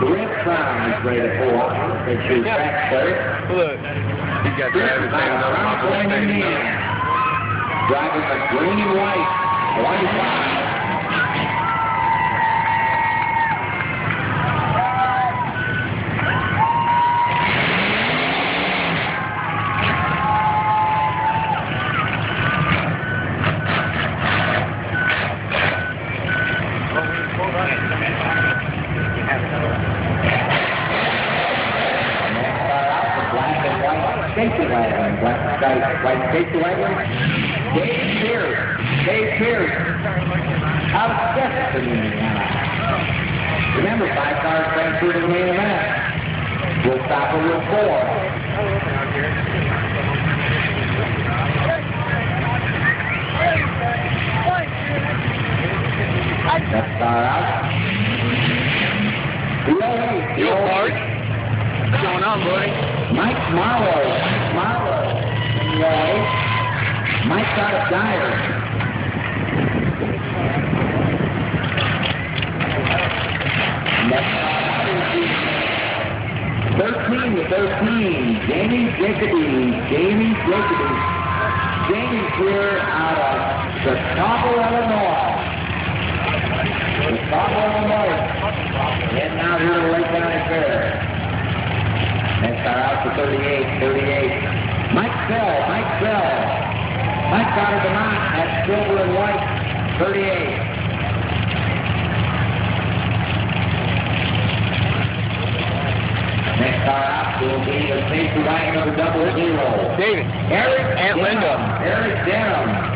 The red crown is ready to pull up. It's your back third. Look. You got to have everything. Driving the green and white. 25. Safety wagon, white safety wagon. Dave Pierce, out of Jefferson, Indiana. Remember, 5 cars transferred in the main event. We'll stop her with 4. Next car out. Yo, Mark. What's going on, buddy? Mike Marlowe in the 08. Mike's out of Dyer. Next out is 13 to 13. Jamie Jacoby. Jamie's here out of Chicago, Illinois. Heading out here to Lake County Fair. Next car out to 38. Mike Bell. Mike out of the Mount at silver and white, 38. Next car out will be the safety wagon of the 00. David. Eric Aunt Linda. Denham.